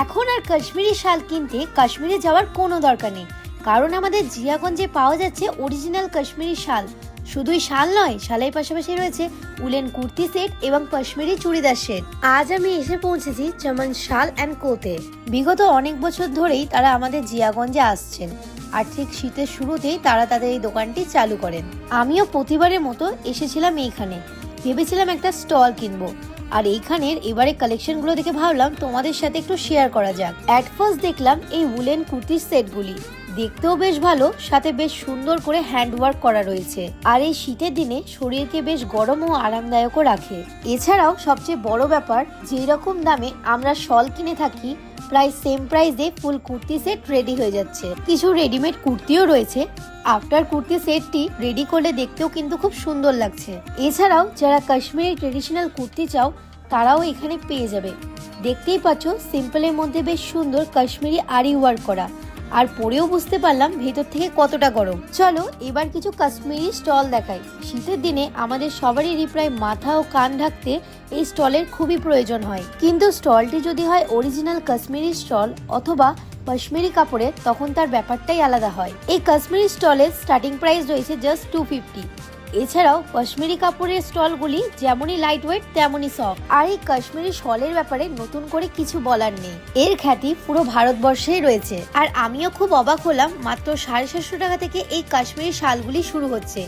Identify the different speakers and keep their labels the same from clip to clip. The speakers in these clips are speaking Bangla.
Speaker 1: এখন আর কাশ্মীরি শাল কিনতে কাশ্মীরে যাওয়ার কোনো দরকার নেই, কারণ আমাদের জিয়াগঞ্জে পাওয়া যাচ্ছে অরিজিনাল কাশ্মীরি শাল। শুধুই শাল নয়, শালের পাশাপাশি রয়েছে উলেন কুর্তি সেট এবং কাশ্মীরি চুড়িদার সেট। আজ আমি এসে পৌঁছেছি চমন শাল অ্যান্ড কোতে। বিগত অনেক বছর ধরেই তারা আমাদের জিয়াগঞ্জে আসছেন, আর ঠিক শীতের শুরুতেই তারা তাদের এই দোকানটি চালু করেন। আমিও প্রতিবারের মতো এসেছিলাম এইখানে, ভেবেছিলাম একটা স্টল কিনবো, আর এইখানের এবারে কালেকশনগুলো দেখে ভাবলাম তোমাদের সাথে একটু শেয়ার করা যাক। অ্যাট ফার্স্ট দেখলাম এই উলেন কুর্তির সেটগুলি, দেখতেও বেশ ভালো, সাথে বেশ সুন্দর করে হ্যান্ড ওয়ার্ক করা রয়েছে, আর এই শীতের দিনে শরীরকে বেশ গরম ও আরামদায়কও রাখে। এছাড়াও সবচেয়ে বড় ব্যাপার, যেই রকম দামে আমরা শল কিনে থাকি প্রায় সেম প্রাইসে ফুল কুর্তি সেট রেডি হয়ে যাচ্ছে। কিছু রেডিমেড কুর্তিও রয়েছে। আফটার কুর্তি সেটটি রেডি করলে দেখতেও কিন্তু খুব সুন্দর লাগছে। এছাড়াও যারা কাশ্মীরি ট্রেডিশনাল কুর্তি চাও তারাও এখানে পেয়ে যাবে। দেখতেই পাচ্ছ সিম্পলের মধ্যে বেশ সুন্দর কাশ্মীরি আরি ওয়ার্ক করা, আর পরেও বুঝতে পারলাম ভেতর থেকে কতটা গরম। চলো এবার কিছু কাশ্মীরি স্টল দেখাই। শীতের দিনে আমাদের সবারই প্রায় মাথা ও কান ঢাকতে এই স্টলের খুবই প্রয়োজন হয়, কিন্তু স্টলটি যদি হয় অরিজিনাল কাশ্মীরি স্টল অথবা কাশ্মীরি কাপড়ের, তখন তার ব্যাপারটাই আলাদা হয়। এই কাশ্মীরি স্টলের স্টার্টিং প্রাইস রয়েছে জাস্ট 250। এছাড়াও কাশ্মীরি কাপড়ের স্টলগুলি যেমনই লাইট ওয়েট তেমনই সফট। আর এই কাশ্মীরি শলের ব্যাপারে নতুন করে কিছু বলার নেই, এর খ্যাতি পুরো ভারতবর্ষেই রয়েছে। আর আমিও খুব অবাক হলাম, মাত্র 750 টাকা থেকে এই কাশ্মীরি শালগুলি শুরু হচ্ছে।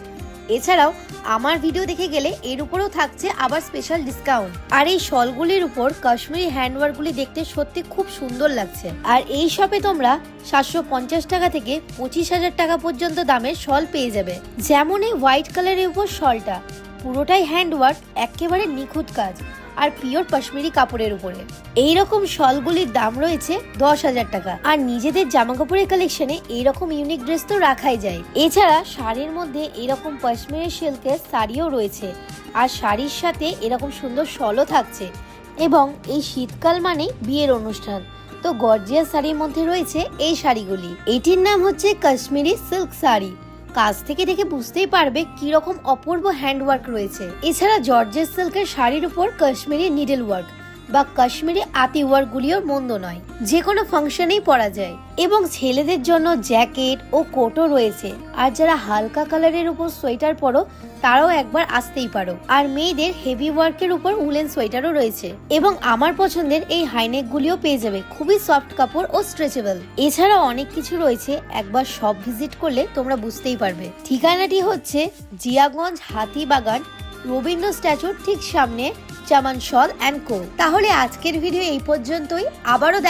Speaker 1: এছাড়াও আমার ভিডিও দেখে গেলে এর উপরেও থাকছে আবার স্পেশাল ডিসকাউন্ট। আর এই শলগুলির উপর কাশ্মীরি হ্যান্ডওয়ার্কগুলি দেখতে সত্যি খুব সুন্দর লাগছে। আর এই শপে তোমরা 750 টাকা থেকে 25,000 টাকা পর্যন্ত দামের শল পেয়ে যাবে। যেমন এই হোয়াইট কালারের উপর শলটা পুরোটাই হ্যান্ডওয়ার্ক, একেবারে নিখুঁত কাজ, আর পিওর কাশ্মীরি কাপড়ের উপরে। এইরকম শলগুলির দাম রয়েছে 10,000 টাকা। আর নিজেদের জামা কাপড়ের কালেকশনে এইরকম ইউনিক ড্রেস তো রাখাই যায়। এছাড়া শাড়ির মধ্যে এরকম কাশ্মীরি সিল্কের শাড়িও রয়েছে, আর শাড়ির সাথে এরকম সুন্দর শলও থাকছে। এবং এই শীতকাল মানে বিয়ের অনুষ্ঠান, তো গর্জিয়াস শাড়ির মধ্যে রয়েছে এই শাড়িগুলি। এটির নাম হচ্ছে কাশ্মীরি সিল্ক শাড়ি। কাছ থেকে দেখে বুঝতেই পারবে কি রকম অপূর্ব হ্যান্ডওয়ার্ক রয়েছে। এছাড়া জর্জেস সিল্কের শাড়ির উপর কাশ্মীরি নিডল ওয়ার্ক বা কাশ্মীরি আতি ওয়ার্ক গুলিও মন্দ নয়, যে কোনো ফাংশনেই পরা যায়। এবং ছেলেদের জন্য জ্যাকেট ও কোটও রয়েছে। আর যারা হালকা কালারের উপর সোয়েটার পরো তারাও একবার আসতেই পারো। আর মেয়েদের হেভি ওয়ার্কের উপর উলেন সোয়েটারও রয়েছে। এবং আমার পছন্দের এই হাইনেক গুলিও পেয়ে যাবে, খুবই সফট কাপড় ও স্ট্রেচেবল। এছাড়াও অনেক কিছু রয়েছে, একবার সব ভিজিট করলে তোমরা বুঝতেই পারবে। ঠিকানাটি হচ্ছে জিয়াগঞ্জ হাতিবাগান রবীন্দ্র স্ট্যাচুর ঠিক সামনে চমন শাল অ্যান্ড কো। তাহলে আজকের ভিডিও এই পর্যন্তই। আবারও